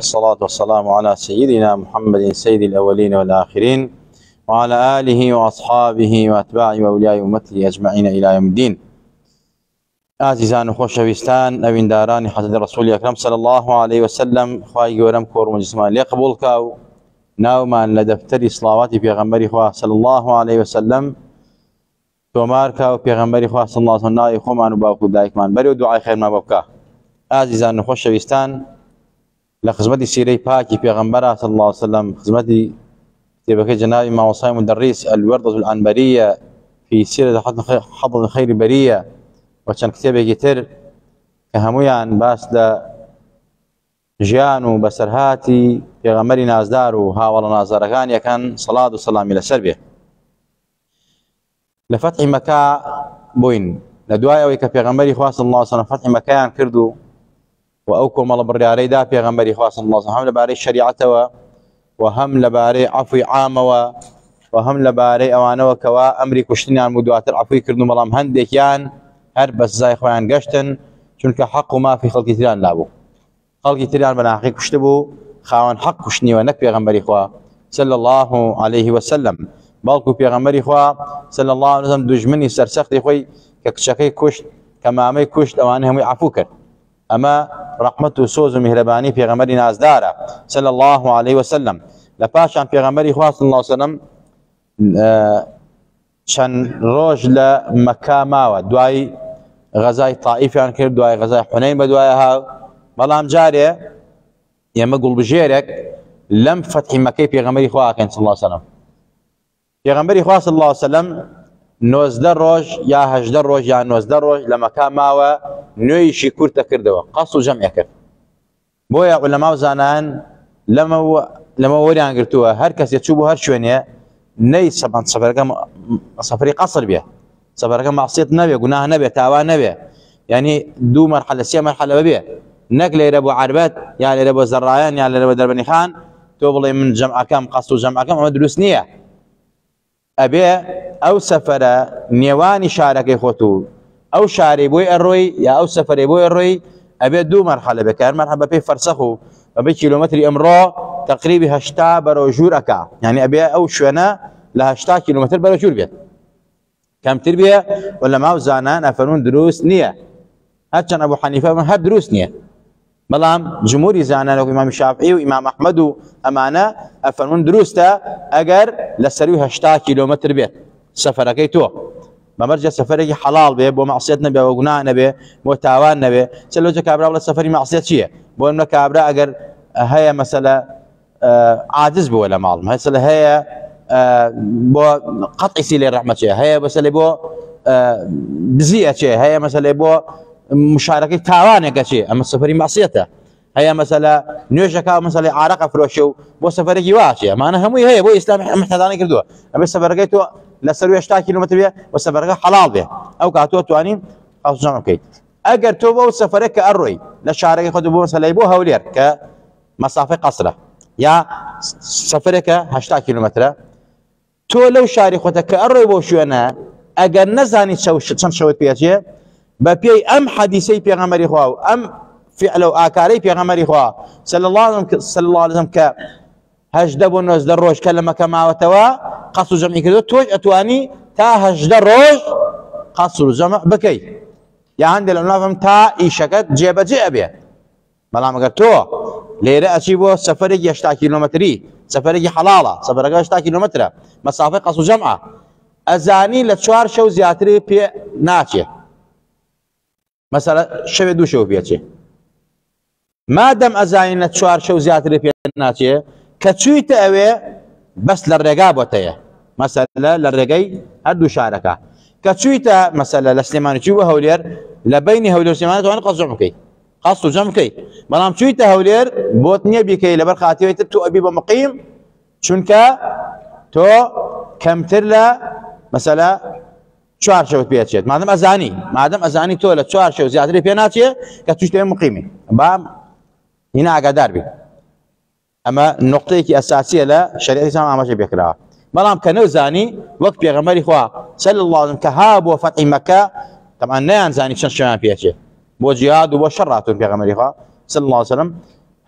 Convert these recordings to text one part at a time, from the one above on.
والصلاة والسلام على سيدنا محمد سيد الأولين والآخرين وعلى آله وأصحابه وأتباعه وأولياء أمته أجمعين إلى يوم الدين. عزيزان خوشويستان أوين داران حضرت رسول أكرم صلى الله عليه وسلم خواهي قورم كور مجسمان ليقبول كاو ناوما لدفتر صلواتي في غنبري خواه صلى الله عليه وسلم تومار كاو في غنبري خواه صلى الله عليه وسلم ناي خومان وباوكو دايكمان بريو دعاي خير ما بابكا. عزيزان خوشويستان لخدمتي سيري باكي في غنبرة صلى الله عليه وسلم خدمتي كتابك جنابي ما وصايا مدرس الوردة الأنبرية في سيرة حضر الخير برية وكان كتابك يتر كهمويان باس دا جيانو بسرهاتي في غنبري نازدارو هاولا نازاركان يكن صلاة والسلام إلى سربيه لفتح مكة بوين لدوايا ويكا في غنبري خواص الله صلى الله عليه وسلم فتح مكان كردو وأوكم الله برياري دا في غنبري خواص الله صلى الله عليه وسلم هم لباري الشريعة وهم لباري عفو عام وهم لباري أوانا وكوا أمري كشتني عن مدوات العفو كردو ملام هندك يان هر بس زي خوان قشتن چونك حق ما في خلق تريان لابو خلق تريان بنا حقيق كشتبو خوان حق كشتني ونك في غنبري خوا صلى الله عليه وسلم بالكو في غنبري خوا صلى الله عليه وسلم دجمني سرسختي خوي كشكي كشت كمامي كشت أواني هم يعفوك أما رحمته سوز ومهرباني في غنبري نازدارة صلى الله عليه وسلم لباشان في غنبري خوا صلى الله عليه وسلم شان روج لمكة ماوى دواي غزاي طائف يعني كير دواي غزاي حنين بدوايها بلام جارية يما قول بجيرك لم فتح مكة في غنبري خوا صلى الله عليه وسلم في غنبري خوا صلى الله عليه وسلم نوزدر روج يا هجدر روج يا نوزدر روج لمكة ماوى نويشي كورتا كردوا قصوا جمع كف بويا علماء زانان لما وريان قلتوها هر كس يتشوبوا هر شوينيه ني سفري قصر بيه سفرك معصية نبي قناه نبي تاوان نبي يعني دو مرحلة سيا مرحلة بيه نقل يربو عربات يعني يربو زرايان يعني يربو دربني خان توبلي من جمع كم قصوا جمع كم عمد دروسنية أبي أو سفر نيواني شارك خوتو أو شاري بوي الروي يا أو سفر بوي الروي أبي دو مرحلة بكار مرحبا بي فرسخو أبي كيلومتر إمرو تقريبا هشتا بروجور أكا يعني أبي أو شونا لهشتا كيلومتر بروجور بيت كم تربية ولا ما وزانان أفنون دروس نية هاتشان أبو حنيفة من هاد دروس نية بلام جمهوري زانان وإمام الشافعي وإمام أحمد أمانة أفنون دروس تا أجر لسريو هشتا كيلومتر بيت سفركي تو بمرجع سفرك حلال به بو معصية نبي بو غناء نبي بو تاوان نبي سلو كابرا ولا سفري معصية شيء بو إنك كابرا أجر هي مسألة عاجز بو ولا معلم هي مسألة هي بو قطع سيل الرحمة شيء هي مسألة بو بزية شيء هي مسألة بو مشاركة تاوان كشيء أما السفري معصيته هي مسألة نيوشكا مسألة عرق فروشو بو سفرك يواشي ما أنا همي هي بو إسلام محتاجاني كردوه أما سفرك تو لسروي 8 كيلومتر بيه والسفرك حلال به او كاتو تواني او جمع كي اگر تو بو سفرك اروي لشارك خد بو مسألة بو هولير كمسافة قصرة يا سفرك 8 كيلومتر تو لو شاري خدك اروي بو شو انا اگر نزاني شن شوت بيجي ببي ام حديثي پیغمبري خو ام فعل او اكاري پیغمبري خو صلى الله عليه وسلم ك هجدب ونوز دروج كلمة كما وتوا قصوا جمع كذا توج اتواني تا هجد الروج قصوا الجمع بكي يا عند العناف تا ايشكت جيب جيب بيه بلا ما قلتو ليرة اشيبو سفرك 8 كيلومتري سفرك حلاله سفرك 8 كيلومتر مسافه قصوا جمعه ازاني لشوار شو زياتري بي ناتشه مثلا شو دو شو بيتشه ما دام ازاني لشوار شو زياتري بي ناتشه كتشويت اوي بس للرقاب وتيه مثلا للرقاي هدو شاركه كتشويت مثلا لسليمان تشوي هولير لبين هولير سليمان وانا قص جمكي قص جمكي بلام تشويت هولير بوتنيه بكي لبر خاتي تو ابي بمقيم شنكا تو كم ترلا مثلا شوار شوت بيتشيت ما دام ازاني تو لا شوار شو زياده بيناتيه كتشويت مقيمي بام هنا قدار بي اما النقطه اساسيه لا شريعه الاسلام ما شي بيكراها بلام كانو زاني وقت بيغمري خوا صلى الله عليه وسلم كهاب وفتح مكه طبعا نان زاني شن شان بيتشي بو جهاد وبو شرات بيغمري خوا صلى الله عليه وسلم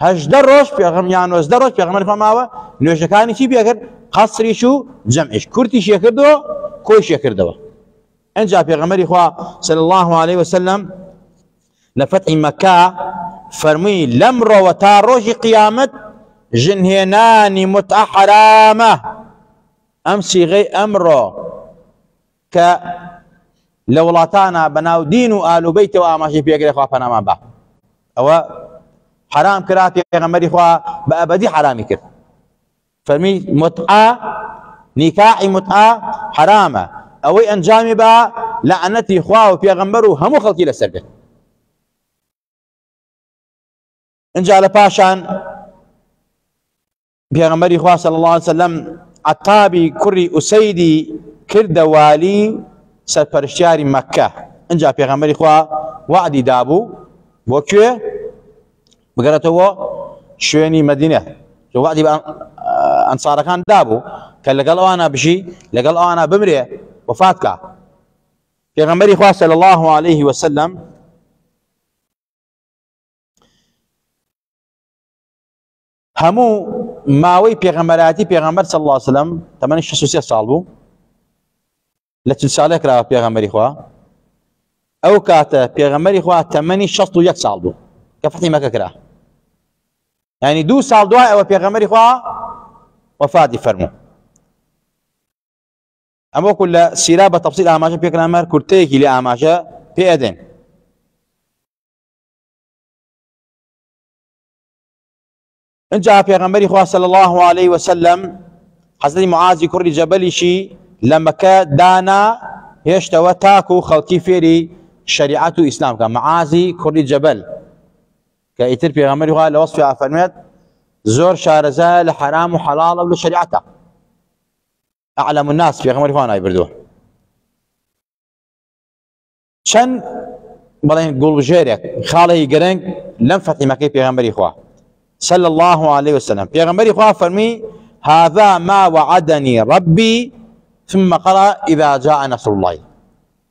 هەژدە ڕۆژ یان 11 ڕۆژ پێغەمبەری خوا ماوە نوێژەکانی چی پێکرد قەسریش و جەمعیش کورتیش یەکردەوە کۆیش یەکردەوە ئەنجا پێغەمبەری خوا صلی الله عليه وسلم لە فەتحی مەکە فەرمووی لەمڕۆوە تا ڕۆژی قیامەت ژنهێنانی متعە حرامە ئەم سیغەی ئەمڕۆ کە لە وڵاتانە بەناو دین و ئالوبەیتەوە ئاماژەی پێگرێ خوا پەنامان بە ئەوە حرام کرا پێغەمبەری خوا بە ئەبەدی حرامی کرد فەرمی متعە نیکاحی متعە حرامە ئەوەی ئەنجامی بە لەعنەتی خوا و پێغەمبەر و هەموو خەڵکی لەسەر بێت اینجا لە پاشان پێغەمبەری خوا صلی الله عليه وسلم عتابی کوڕی ئوسەیدی کردە والی سەرپەرشتیاری مەککە اینجا پێغەمبەری خوا وعدی دابوو بۆ کوێ بگەڕێتەوە شوێنی مەدینە وعدی بە ئەنسارەکان دابوو کە لەگەڵ ئەوانە بژی لەگەڵ ئەوانە بمرێ وفات کە پێغەمبەری خوا صلی الله عليه وسلم هەموو ماوەی پێغەمبەراتی پێغەمبەر صلی الله عليه وسلم تەمەنی 63 ساڵ بوو لە چل ساڵێک کراوە پێغەمبەری خوا ئەو کاتە پێغەمبەری خوا تەمەنی 61 ساڵ بوو کە فەتحی مەکە کرا یعنی 2 ساڵ دوای ئەوە پێغەمبەری خوا وفاتی فەرموو ئەمە وەکو لە سیرا بە تەفسیل ئاماژە پێکرامەر کورتەیەکی لێ ئاماژە پێ ئەدەن اینجا پێغەمبەری خوا صلی الله عليه وسلم حەزرەتی معازی کوڕی جەبەلیشی لە مەکە دانا هێشتەوە تاکو خەڵکی فێری شریعەت و ئیسلام کە معازی کوڕی جەبەل کە ئیتر پێغەمبەری خوا لە وەصفی ئافەرمێت زۆر شارەزە لە حرام و حەڵاڵە و لە شریعەتە ئەعلەم الناس پێغەمبەری خوا نای بردووە چەند بەڵێن گوڵبژێرێک خاڵی گرنگ لەم فەتحی مەکەی پێغەمبەری خوا صلى الله عليه وسلم پیغمبری خوا فرمی هذا ما وعدني ربي ثم قرأ إذا جاء نصر الله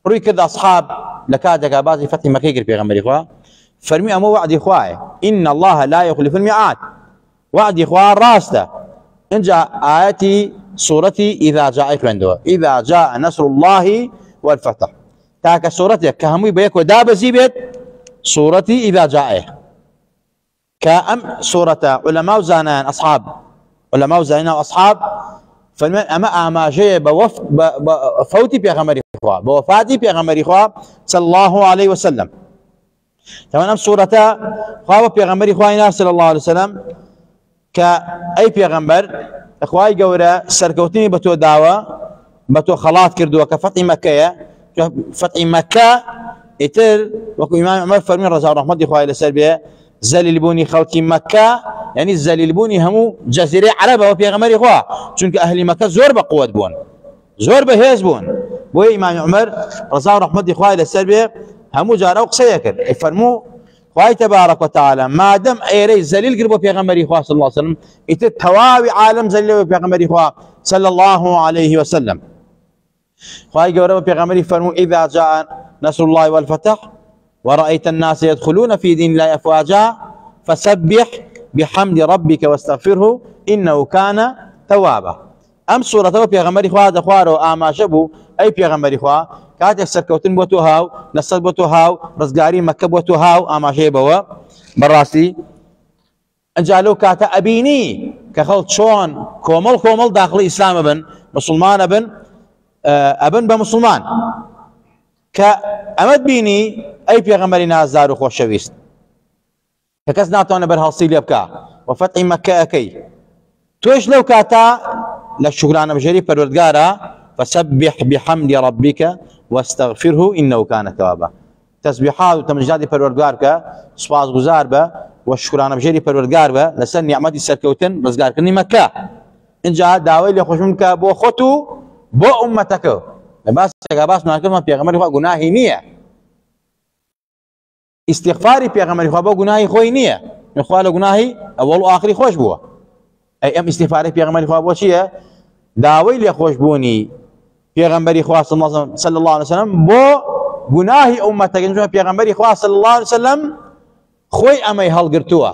روي كذا أصحاب لكادك بازي فتح مكيكر پیغمبری خوا فرمی أمو وعد خواه إن الله لا يخلف الميعاد وعد خواه راسته إن جاء آياتي سورتي إذا جاء عنده إذا جاء نصر الله والفتح تاك سورتي كهمي بيك وداب زيبت سورتي إذا جاء كأم سورة علماء زانان أصحاب علماء زانان أصحاب فأما جاء بفوتي بيغمري إخوة بوفاتي بيغمري إخوة صلى الله عليه وسلم تمام أم سورة خوا بيغمري إخوة صلى الله عليه وسلم كأي بيغمبر إخوة جورا سركوتني بتو دعوة بتو خلاط كردوا كفتح مكة فتح مكة إتر وكو إمام عمر فرمي رضي الله عنه إخوة إلى سربية زليل بوني خلقي مكة يعني زليل بوني همو جزيرة عربة وبيغمري خوا چونك أهل مكة زور بقوة بون زور بهيز بون بوي إمام عمر رضي الله عنه إخوة إلى سربية همو جارة وقسيكر فرمو خواهي تبارك وتعالى ما دام ايري زليل قربوا بيغمبري خواه صلى الله عليه وسلم اتتواوي عالم زليل بيغمبري خواه صلى الله عليه وسلم خواهي قربوا بيغمبري فرمو إذا جاء نصر الله والفتح ورأيت الناس يدخلون في دين الله أفواجا فسبح بحمد ربك واستغفره إنه كان توابا أم سورة بيغمبري خواه دخوارو آما شبو أي بيغمبري خواه كاتك سركوتن بوتو هاو نصر بوتو هاو رزقاري مكة بوتو هاو اما شيبوا براسي انجالو كاتا ابيني كخلط شون كومل داخل اسلام ابن مسلمان ابن بمسلمان كأمد بيني اي بيغمبري نازار وخوش شويست ككس ناتون برهالصيل يبكا وفتح مكة اكي توش لو كاتا للشكران بجري پروردگارا فسبح بحمد ربك واستغفره انه كان توابا تسبيحات وتمجيدات پروردگار کا سپاس گزار با وشکرانه بجری پروردگار با لسن نعمت سرکوتن رزگار کنی مکه اینجا داوی له خوشم کا بو خطو بو امتک لباس باس ما پیغمبر خو گناهی نیه استغفاری پیغمبر خو بو گناهی خو نیه خو له گناهی اول و اخری خوش بو ای ام استغفاری پیغمبر خو بو چیه داوی له خوش بونی پیغمبری خوا صلی الله علیه وسلم بو گناهی امتک پیغمبری خوا صلی الله علیه وسلم خوی امی هەڵگرتووە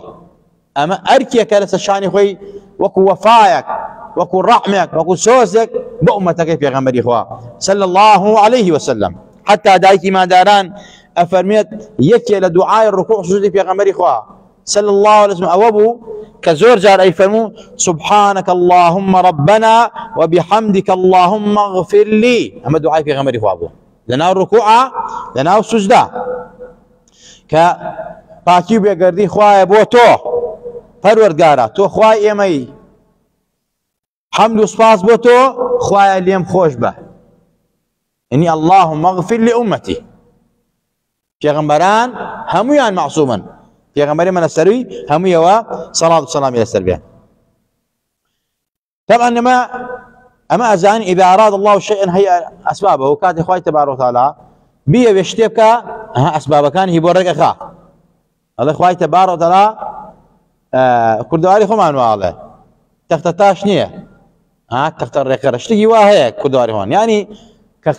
اما اركيك لس الشاني خوي وكو وفايك وكو رحمك وكو سوزك بأمتك في غمر إخوة صلى الله عليه وسلم. حتى دايكي ما داران أفرميت يكي لدعاء الركوع سجود في غمر إخوة صلى الله عليه وسلم أوابو كزور جار أي فرمو سبحانك اللهم ربنا وبحمدك اللهم اغفر لي. أما دعاء في غمر إخوة أبو لنا الركوع لنا السجدة كباكيو بيقردي خوايا بو تو پروردگارا تو خوای ئێمەی حمد و سپاس بۆ تۆ خوایە لێم خۆش بە ئینی اللهم اغفر لأمتي پێغەمبەران هەموویان معصومن پێغەمبەری منە سەروی هەموویەوە سەڵات و سەلامی لەسەر بێ. طبعا ئەمە ئەزانین إذا أراد الله شيئا هيئ أسبابه کاتی خوای تبارك وتعالى بیەوێ شتێ بکە ئەسبابەکانی هی بۆ ڕێگەخا ئەڵێ خوای تبارك وتعالى کوردواری خۆمان واڵێ تەختە تاش نییە تەختە ڕێکەرە شتێکی وا هەیە کوردواری خۆن یعنی کە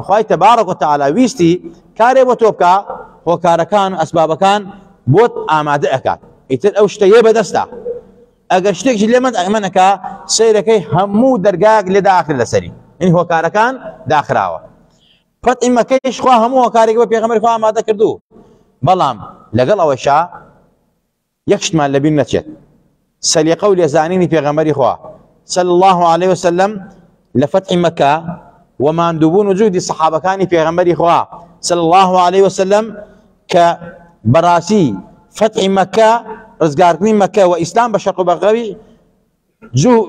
خوای تبارك وتعالى ویستی کارێ بۆ تۆ بکە هۆکارەکان و ئەسبابەکان بۆت ئامادە ئەکات ئیتر ئەو شتەیە بەدەستە ئەگەر شتێکی لێ منەکە سەیرەکەی هەموو دەرگایەک لێ داخل لەسەری ئینی هۆکارەکان داخراوە پەت ئیمەکەیش خوا هەموو هۆکارێکی بۆ پێغەمبەری خوا ئامادە کردوو بەڵام لەگەڵ ئەوەشە یەکشتمان لەبیر نەچێت سەلیقە و لێزانینی پێغەمبەری خوا صلى الله عليه وسلم لفتح مكة وماندوبون وجود الصحابة پێغەمبەری خوا صلى الله عليه وسلم كبراسي فتح مكة رزقاركني مكة وإسلام بشرق بغربي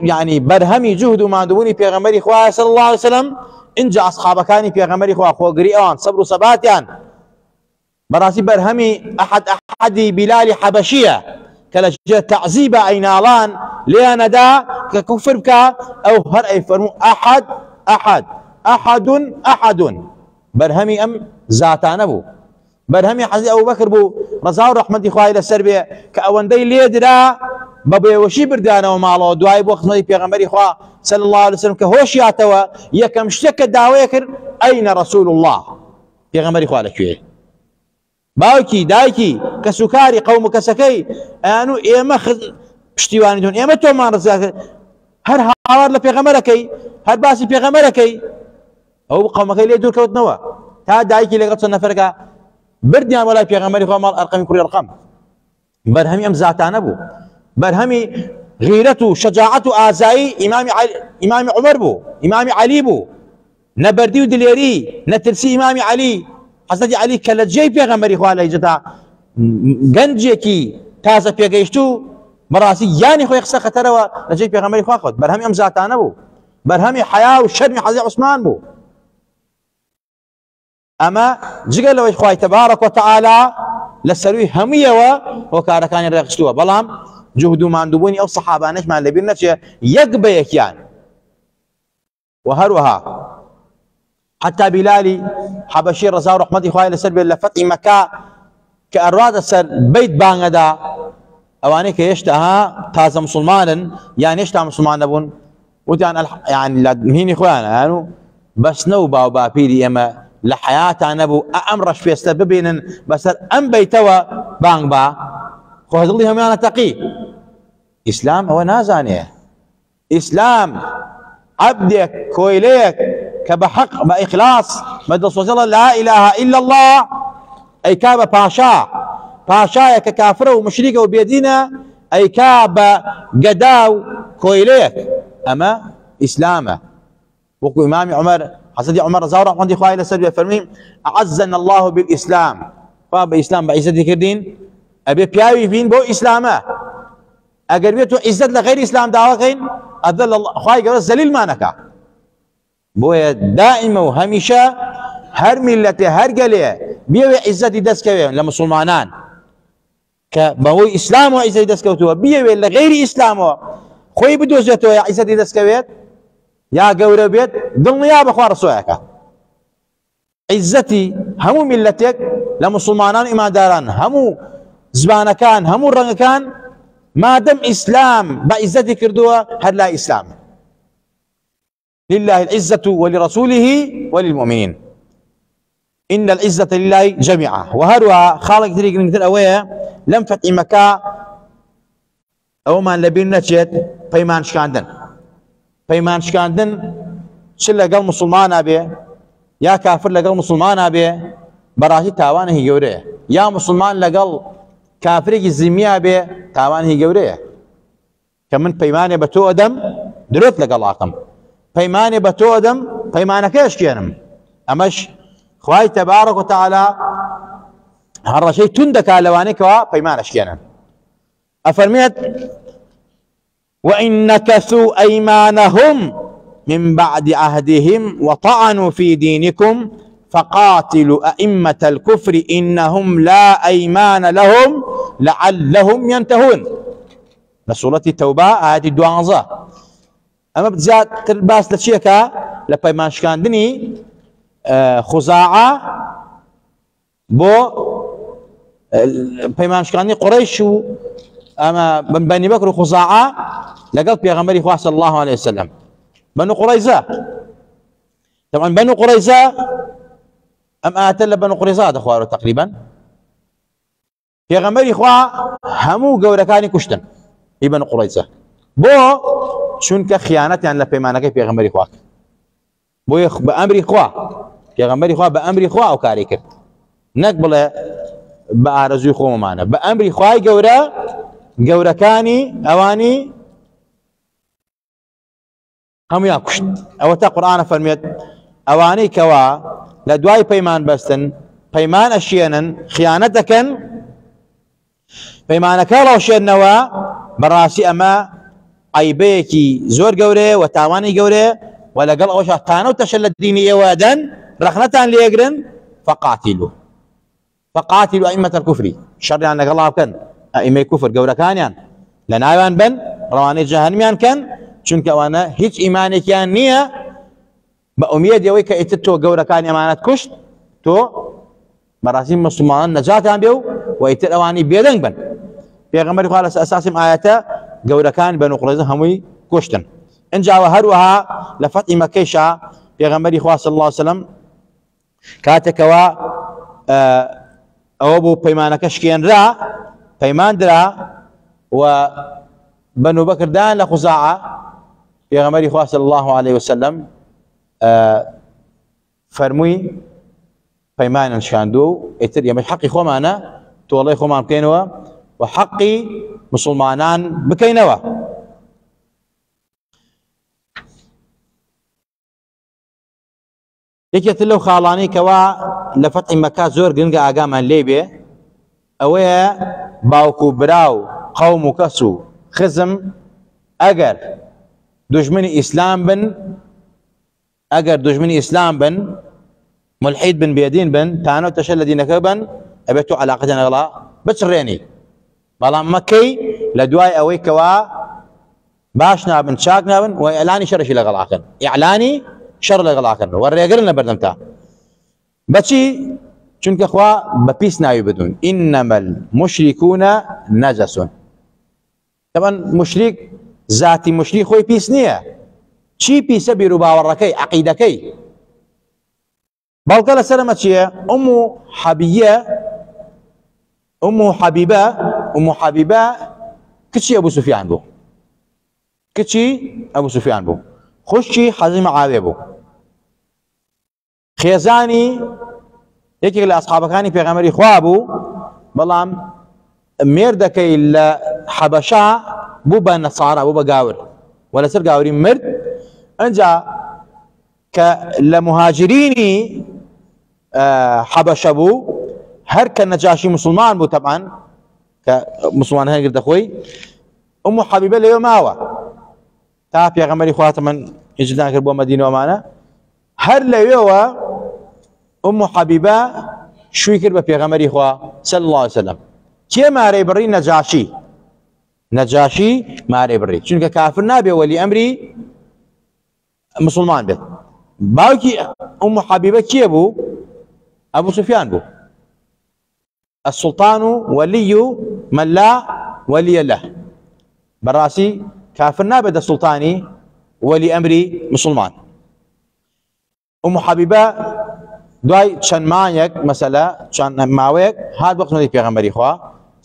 يعني برهمي جهد وماندوبوني پێغەمبەری خوا صلى الله عليه وسلم انجا أصحابكاني پێغەمبەری خوا خۆگری ئەوان صبر و سەباتیان براسي برهمي أحد بلال حبشية كلا تعذيب أينالان لأن دا ككفر بكا أو هر أي فرمو أحد برهمي أم ذاتان بو برهمي حزي أبو بكر بو رضا رحمة إخوائي للسربية كأوندي ليدرا بابي وشي بردانا ومالو دعاي بو خصمتي بيغمبري إخوا صلى الله عليه وسلم كهوشياتوا يكم شتك داويكر أين رسول الله بيغمبري إخوا لكويه باوکی دایکی کە سوکاری قەوم و کەسەکەی ئەیانوو ئێمە پشتیوانیتون ئێمە تۆمان ڕزگار هەر هاوار لە پێغەمبەرەکەی هەر باسی پێغەمبەرەکەی ئەو قەومەکەی لێ دوورکەوتنەوە تا دایکی لەگەڵ چەند نەفەرەکە بردیان وەلای پێغەمبەری خوا ماڵ ئەرقەمی کوڕی ئەرقەم بەرهەمی ئەم زاتانە بوو بەرهەمی غیرەت و شەجاعەت و ئازایی ئیمامی عومەر بوو ئیمامی عەلی بوو نەبەردی و دلێری نەترسی ئیمامی عەلی حضرت علي كلا جاي پێغەمبەری خوا لە جتا گەنجێکی تازە پێگەیشتوو بەڕاستی یانی خۆی قسە خەتەرەوە لە جێی پێغەمبەری خوا خۆت بەرهەمی ئەم زاتانە بوو بەرهەمی حیا و شەرمی حەزی عوسمان بوو ئەمە جگە لەوەی خوای تەبارەک وتەعالا لە سەروی هەموویەوە هۆکارەکانی ڕێخستووە بەڵام جوهد و ماندووبوونی ئەو سەحابانەشمان لەبیر نەچێ یەک بە یەکیان وهروها حتى بلالي حبشي رضا رحمة إخوائي لسر لفتح مكة كأراد سر بيت بانغدا أواني كيشتها تازة مسلمان يعني يشتها مسلمان نبون وتعني يعني هيني إخوانا يعني بس نوبا وبابيري إما لحياة نبو أمرش في استببين بس أم بيتوا بانغ با خو هذا هم يعني تقي إسلام هو نازانية إسلام عبدك كويليك كبحق بإخلاص مدرس وزلا لا إله إلا الله أي كاب باشا ككافر ومشرك وبيدينا أي كاب قداو كويليك أما إسلامه وقو إمام عمر حسدي عمر رضي الله عنه إخوائي لسبب فرمين أعزنا الله بالإسلام فبإسلام بعزة كردين أبي بياوي فين بو إسلامه أقر بيتو عزت لغير إسلام دعوكين أذل الله خواهي قرر زليل ما نكا بويا دائما وهميشا هر ملته هر قليه بيوي عزتي دسكوي لمسلمانان كبوي إسلام وعزتي دسكوتوا بيوي لغير إسلام خوي بدوزيتو يا عزتي دسكويت يا قورة بيت ضمن يا بخوار سويك عزتي همو ملتك لمسلمانان إما داران همو زبانكان همو رنكان ما دام إسلام بعزتي كردوا هل لا إسلام لله العزة ولرسوله وللمؤمنين إن العزة لله جميعا وهروها خالق تريق نكتر أويه لم فتح مكة ئەومان لەبیر نەچێت پەیمان شکاندن. پەیمان شکاندن چ لەگەڵ موسڵمانە بێ یا کافر لەگەڵ موسڵمانە بێ بەڕاستی تاوانێکی گەورەیە، یا موسڵمان لەگەڵ کافرێکی زیمیا بێ تاوانێکی گەورەیە کە من پەیمانێ بە تۆ ئەدەم درۆت لەگەڵاکەم، پەیمانێ بە تۆ ئەدەم پەیمانەکە ئەشکێنم. ئەمەش خوای تەبارەک وتەعالا هەڕەشەی تون دەکات لەوانەی کەوا پەیمان ئەشکێنن. ئەفەرمێت وإن نكثوا أيمانهم من بعد عهدهم وطعنوا في دينكم فقاتلوا أئمة الكفر إنهم لا أيمان لهم لعلهم ينتهون. لسورة التوبة آية 12. أما بزياد ترباس لشيكا لبيمان شكاندني خزاعة بو بيمان شكاندني قريش أما بني بكر وخزاعة لقد بيغمبري خواه صلى الله عليه وسلم. بنو قريظة طبعا بنو قريظة أم آتل بنو قريظة أخواره تقريبا بيغمبري خواه همو قوركاني كشتن في بنو قريظة بو شونك خيانة يعني لبيمانك بيغمبري خواه بو بأمري خواه بيغمبري خواه بأمري خواه أو كاريكر نقبل بأرزوي خواه معنا بأمري خواه قوركاني أواني هم ياكشت او تا قرآن فرميت اواني كوا لدواي بيمان بستن بيمان اشيانا خيانتكن بيمانك لو شنوا براسي اما عيبيكي زور قوري وتاواني قوري ولا قال اوش تانو تشل الدينية وادا رخنتان ليقرن فقاتلوا ائمة الكفر شر يعني الله كان ائمة الكفر قورا كان يعني لنايوان بن رواني جهنميان كان چونکە ئەوانە هیچ ئیمانێکیان نییە بە ئومێد ئەوەی کە ئیتر تۆ گەورەکانی ئەمانەت کوشت تۆ بەڕاستی موسڵمانان نەجاتیان بێ و ئیتر ئەوانی بێدەنگ بن. پێغەمبەری خوا لەسەر ئەساسی ئایەتە گەورەکانی بەنو قورەیزە هەمووی کوشتن. ئینجاوە هەروەها لە فەتحی مەکەیشا پێغەمبەری خوا صلی الله علیه وسلم کاتێکەوە ئەوە بوو پەیمانەکە شکێنرا پەیماندرا و بنو بكر دان لخزاعة بيغمري خواه صلى الله عليه وسلم فرموي بيمان شاندو اتر يمش حقي خو معنا تولي خو مان بكينوا وحقي مسلمانان بكينوا. يكيت له خالاني كوا لفتح مكة زور جنجا اقامان ليبي اويا باوكو براو قوم كسو خزم اگر دجمني اسلام بن ملحد بن بيدين بن تانو تشل دينك بن ابيتو علاقتنا غلا بتشريني بلا مكي لدواي اوي كوا باشنا بن شاكنا بن واعلاني شر شي لغلاكن اعلاني شر لغلاكن وريغرنا بردمتا بچي چونك اخوا ببيس ناوي بدون انما المشركون نجس. طبعا مشرك ذاتي مشرك خوي بيس نيه چی پیسە بیرروباوەڕەکەی عەقیدەکەی بەڵکە لەسەرمە چییە؟ ئومو حەبیبە کچی ئەبوو سوفیان بوو، خوشکی حەزی مەعاویە بوو، خێزانی یەکێک لە ئەسحابەکانی پێغەمبەری خوا بوو، بەڵام مێردەکەی لە حەبەشا بوو بە نەسارا، بوو بە گاور و لەسەر گاوری مرد. ئەنجا کە لە مهاجرینی حەبەشە بوو، هەر کە نەجاشی مسلمان بوو تەبعاً کە مسلمان هەرگردە خۆی، ئومو حەبیبە لەوێ ماوە تا پێغەمبەری خوا تەمەن هیجران کرد بۆ مەدینەوەمانە. هەر لەوێوە ئومو حەبیبە شووی کرد بە پێغەمبەری خوا صلی الله علیه وسلم. کێ مارەی بڕی؟ نەجاشی مارەی بڕی، چونکە کافر نابێ وەلی ئەمری مسلمان بێت. باوکی ئومو حەبیبە کێ بوو؟ ئەبوو سوفیان بوو. السلطان ولي من لا ولي له، بەڕاستی کافر نابێت سلطانی وەلی ئەمری مسلمان. ئومو حەبیبە دوای چەند مانگێک مەسەلە چەند ماوەیەک هات بە خزمەتی پێغەمبەری خوا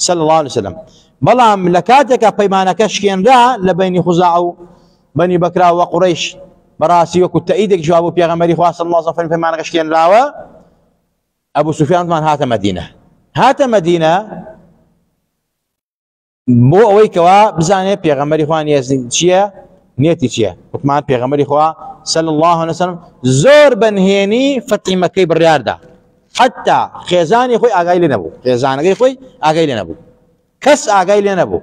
صلى الله عليه وسلم. بەڵام لە کاتێکە پەیمانەکە شکێنرا لە بەینی خوزاع و بەنی بەکرا و قوڕیش بەڕاستی وەکو تەئیدێکی جواب بوو پێغەمبەری خوا صلی الله عليه وسلم پەیمانەکە شکێنراوە. ئەبوو سوفیان وتمان هاتە مەدینە، هاتە مەدینە بۆ ئەوەی کەوا بزانێت پێغەمبەری خوا چییە نێتی چییە. وتمان پێغەمبەری خوا صلی الله عليه وسلم زۆر بەنهێنی فەتحی مەکەی بڕیاردا، حتا خێزانی خۆی ئاگای لێ نەبوو، خێزانەکەی خۆی ئاگای لێ نەبوو، کەس ئاگای لێ نەبوو.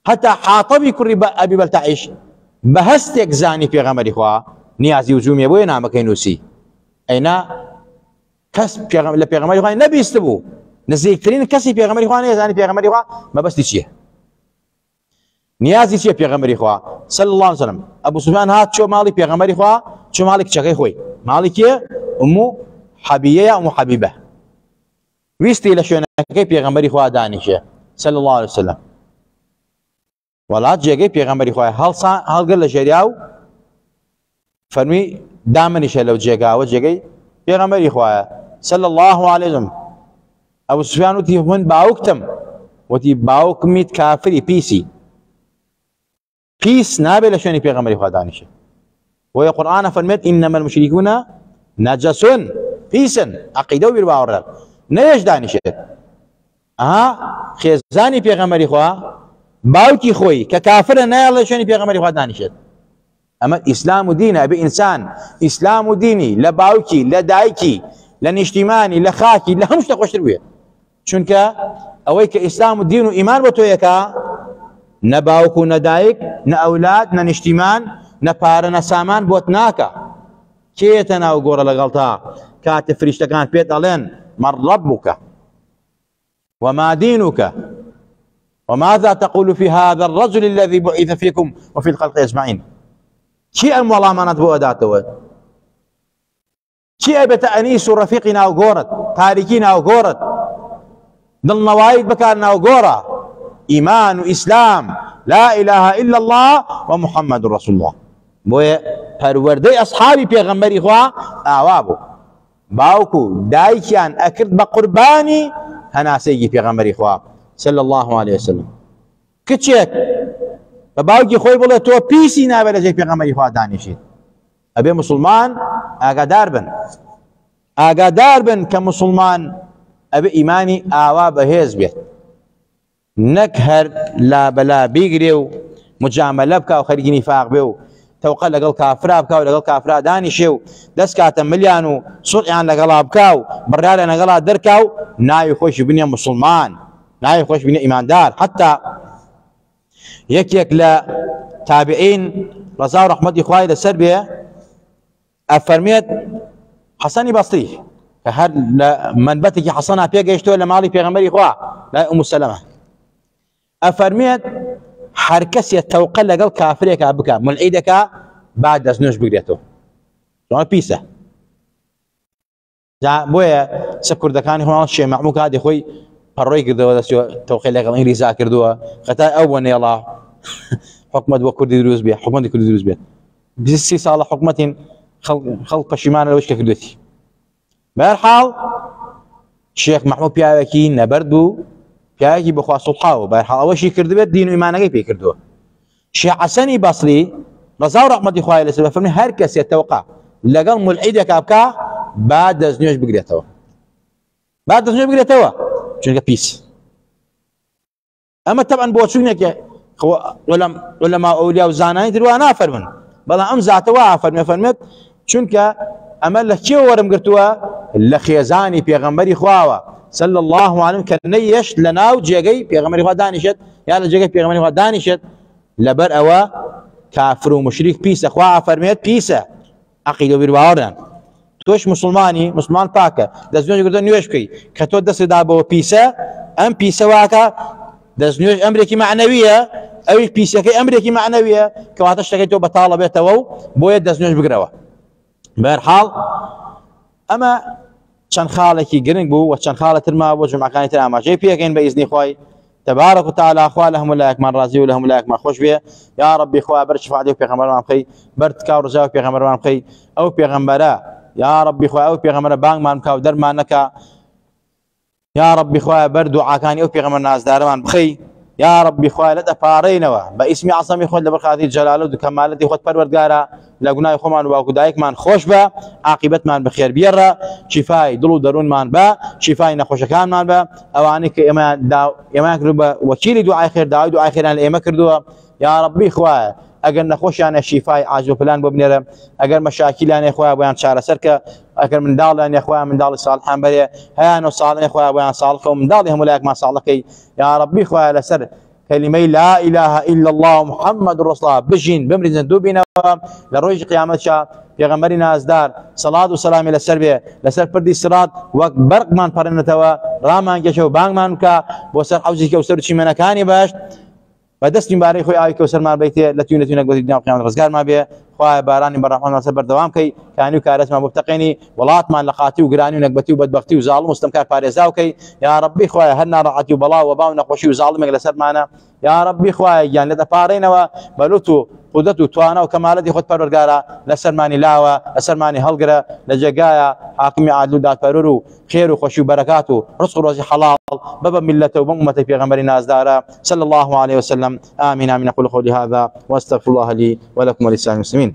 حتا حاتەبی کوڕی ئەبی بەلتەعیش بە هەستێک زانی پێغەمبەری خوا نیازی وجومیە بۆیە نامەکەی نووسی. ئەینا کەس لە پێغەمبەری خوا نەبیست بوو، نزیکترین کەسی پێغەمبەری خوا نەیەزانی پێغەمبەری خوا مەبەستی چییە، نیازی چییە پێغەمبەری خوا صلی الله عليه وسلم. ئەبوو سوفیان هات چۆ ماڵی پێغەمبەری خوا، چۆ ماڵی کچەکەی خۆی، ماڵی کێ؟ ئومو حەبیەیە، ئومو حەبیبە. ویستی لە شوێنەکەی پێغەمبەری خوا دانیشێ صلی الله عليه وسلم. وڵات جێگەی پێغەمبەری خوای هەڵگر لە ژێریا و فەرمی دامنیشە لەو جێگاوە، جێگەی پێغەمبەری خوایە صلی الله عليه وسلم. ئەبوو سوفیان وتی من باوکتم، وتی باوکمیت کافری پیسی، پیس نابێت لە شوێنی پێغەمبەری خوا دانیشێ. وەیە قورئانە فەرمێت ئینەما المشریکون نەجەسون، پیسن، عەقیدە و بیرباوەڕە نەیەش دانیشێت. ئەها خێزانی پێغەمبەری خوا باوکی خۆی کە کافرە نایەڵ لە شوێنی پێغەمبەری خوا دانیشێت. ئەمە ئیسلام و دینە، ئەبێ ئینسان ئیسلام و دینی لە باوکی، لە دایکی، لە نیشتیمانی، لە خاکی، لە هەموو شتە خۆشتر بوێ. چونکە ئەوەی کە ئیسلام و دین و ئیمان بۆ تۆیەکە، نە باوک و نە دایک، نە ئەولاد، نە نیشتیمان، نە پارە، نە سامان بۆت ناکە. کێتە ناو گۆڕە لەگەڵتا کاتە فریشتەکان پێت ئەڵێن من ربك وما دينك وماذا تقول في هذا الرجل الذي بعث فيكم وفي الخلق أجمعين. چی ئەم وەڵامانەت بۆ ئەداتەوە؟ چی ئەبێتە ئەنیس و ڕەفیقی ناو گۆڕت، تاریکی ناو گۆڕت، دڵنەواییت بکار ناو گۆڕە، ئیمان و ئیسلام، لا إله إلا الله ومحمد رسول الله. بۆیە پەروەردەی ئەسحابی پێغەمبەری خوا ئاوا بوو، باوک و دایکیان ئەکرد بە قوربانی هەناسەیەکی پێغەمبەری خوا صلی الله عليه وسلم. کچێک بە باوکی خۆی بڵێ تۆ پیسی نابێت لە جێی پێغەمبەری خوا دانیشیت. ئەبێ مسلمان ئاگادار بن، ئاگادار بن کە مسلمان ئەبێ ئیمانی ئاوا بەهێز بێت، نەک هەر لابەلا بیگرێ و مجامەلە بکە و خەریکی نیفاق بێ و تەوقە لەگەڵ کافرا بکە و لەگەڵ کافرا دانیشێ و دەست کاتە ملیان و سوڵحیان لەگەڵا بکە و بڕیار لە لەگەڵا دەرکا و ناوی خۆشی بنێ مسلمان، ناوی خۆش بنێ ئیماندار. حتا یەکێک لە تابعین ڕەزا و ڕەحمەتی خوای لەسەر بێ ئەفەرمێت حەسەنی بەسری کە هەر لە منبەتێکی حەسەنا پێگەیشتووە لە ماڵی پێغەمبەری خوا لای ئومو سەلەمە، ئەفەرمێت هەر کەسێ تەوقە لەگەڵ کافرێکا بکە مولعیدەکە با دەستنوێژ بگرێتەوە، چۆن پیسە. بۆیە سە کوردەکانی خۆیان شێ مەحموود کاتی خۆی پەڕۆی کردەوە دەستیوە تەوقەی لەگەڵ ئینگلیزا کردووە، خەتا ئەو بۆ نێڵا حکومەت بۆ کوردی دروست بێت، حکومەتی کوردی دروست بێت. 20 ساڵە حکومەتین خەڵک پەشیمانە لەوەش کە کردوێتی. بەهەرحاڵ شێخ مەحموود پیاوێکی نەبەرد بوو، پیاوێکی بەخوا سوڵحاوە، بەهەرحاڵ ئەوەشی کردبێت دین و ئیمانەکەی پێ کردووە. شێخ حەسەنی بەسری ڕەزا و ڕەحمەتی خوای لەسەر فەرمێ هەر کەسێ تەوقە لەگەڵ مولعیدێکا بکە با دەستنوێژ بگرێتەوە، با دەستنوێژ بگرێتەوە، چونکە پیس. ئەمە تەبعەن بۆ چوونێکە عولەما ئەولیا و زانانی تر وا نافەرمن، بەڵام ئەم زاتە وا فەرمێت چونکە ئەمە لە کێوە وەرم گرتووە؟ لە خێزانی پێغەمبەری خواوە صلی الله عليه کە نەیەشت لە ناو جێگەی پێغەمبەری خوا دانیشێت یا لە جێگەی پێغەمبەری خوا دانیشێت، لەبەر ئەوە کافر و مشریک پیسە. خوا فەرمێت پیسە، عەقیدە و بیرباوەڕیان. تۆش مسلمانی، مسلمان پاکە، دەستنوێژ گرتە نوێژ بکەی، کە تۆ دەستدا بەوە پیسە، ئەم پیسە واکە دەستنوێژ ئەمرێکی معنەویە، ئەوی پیسەکەی ئەمرێکی معنەویە کەواتە شتەکەی تۆ بەتاڵە بێتەوە و بۆیە دەستنوێژ بگرەوە. بەهەرحاڵ ئەمە چەند خاڵێکی گرنگ بوو و چەند خاڵە ترما بۆ جمعەکانی تر ئاماژەی پێکەین بە ئیزنی خوای تبارك وتعالى. خوا لە هەموو لایەکمان ڕازی و لە هەموو لایەکمان خۆش بێ. یا ربی خوا بەر شفاعەتی پێغەمبەرمان بخەی، بەر تکا و ڕزای پێغەمبەرمان بخەی. ئەو پێغەمبەرە یا ربی خوا ئەو پێغەمبەرە بانگمان بکە و دەرمان نەکە يا ربي خويا بردو عاكاني او بيغمر ناس دارمان بخي يا ربي خويا لدى بارينوا باسمي عصمي خود لبرخاتي جلاله دو كمالتي خود پروردگارا لغناي خومان واكو دايك من خوش با عاقبت من بخير بيرا شفاي دلو درون من با شفاي نخوش كان من با اواني كما دا يما كرب وكيل دعاء خير دعاء خير انا كردوا يا ربي خويا اگر نخوش انا شفاي عاجل فلان ببنره اگر مشاكل انا خويا بيان شعر سركه اگر من دال انا خويا من دال صالحان بري هانو صالح خويا بيان صالح ومن دالهم ولاك ما صالحي يا ربي خويا لسر كلمه لا اله الا الله محمد رسول الله بجين بمرزن دوبنا لروج قيامت شا پیغمبرنا ازدار صلاه والسلام الى السربيه لسر فردي صراط وقت برق من فرنتوا رامان جشو بانگ من كا بوسر حوزي كوسر شي من كاني باش بدست مباري خوي اي كوسر مال بيتي لتونتونك بدي قيام رزقار ما بيه خويا باراني بالرحمن والصبر دوام كي كانوا كارث ما مبتقيني ولات ما لقاتي وقراني ونقبتي وبدبختي وظالم مستمكار باريزاوكي يا ربي خويا هنا رعتي وبلا وباو نقوشي وظالم جلسات معنا يا ربي خويا يعني لدفارينا بلوتو قدرتو توانا وكمالتي خد پروردگارا لسرماني لاوا لسرماني هلقرا لجاقايا حاكمي عادلو دات فرورو خير وخوشي وبركاته رزق روزي حلال بابا ملته وبمتي في غمر الناس دارا صلى الله عليه وسلم امين امين اقول قولي هذا واستغفر الله لي ولكم ولسائر المسلمين.